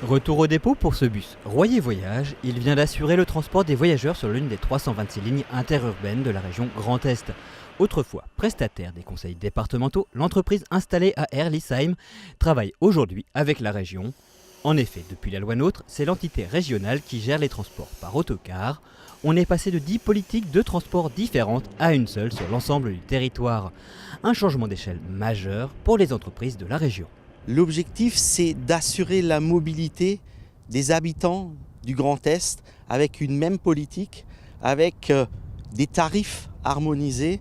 Retour au dépôt pour ce bus Royer Voyage. Il vient d'assurer le transport des voyageurs sur l'une des 326 lignes interurbaines de la région Grand Est. Autrefois prestataire des conseils départementaux, l'entreprise installée à Herlisheim travaille aujourd'hui avec la région. En effet, depuis la loi NOTRe, c'est l'entité régionale qui gère les transports par autocar. On est passé de 10 politiques de transport différentes à une seule sur l'ensemble du territoire. Un changement d'échelle majeur pour les entreprises de la région. L'objectif, c'est d'assurer la mobilité des habitants du Grand Est avec une même politique, avec des tarifs harmonisés,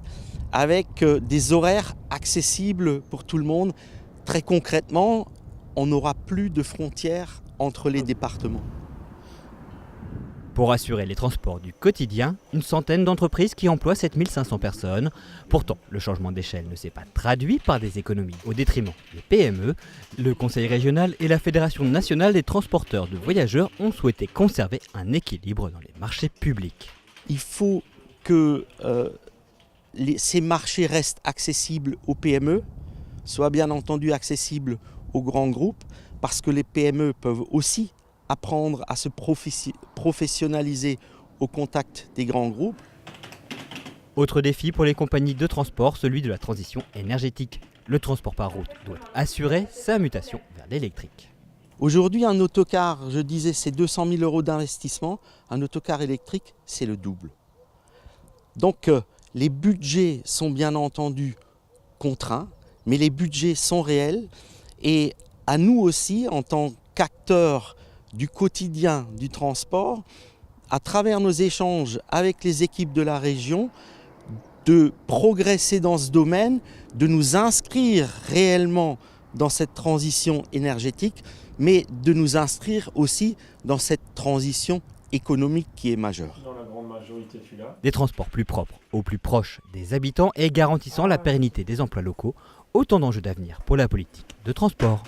avec des horaires accessibles pour tout le monde. Très concrètement, on n'aura plus de frontières entre les départements. Pour assurer les transports du quotidien, une centaine d'entreprises qui emploient 7500 personnes. Pourtant, le changement d'échelle ne s'est pas traduit par des économies au détriment des PME. Le Conseil régional et la Fédération nationale des transporteurs de voyageurs ont souhaité conserver un équilibre dans les marchés publics. Il faut que ces marchés restent accessibles aux PME, soient bien entendu accessibles aux grands groupes, parce que les PME peuvent aussi apprendre à se professionnaliser au contact des grands groupes. Autre défi pour les compagnies de transport, celui de la transition énergétique. Le transport par route doit assurer sa mutation vers l'électrique. Aujourd'hui, un autocar, je disais, c'est 200 000 € d'investissement. Un autocar électrique, c'est le double. Donc, les budgets sont bien entendu contraints, mais les budgets sont réels. Et à nous aussi, en tant qu'acteurs du quotidien du transport, à travers nos échanges avec les équipes de la région, de progresser dans ce domaine, de nous inscrire réellement dans cette transition énergétique, mais de nous inscrire aussi dans cette transition économique qui est majeure. Dans la grande majorité, celui-là. Des transports plus propres, au plus proche des habitants et garantissant la pérennité des emplois locaux, autant d'enjeux d'avenir pour la politique de transport.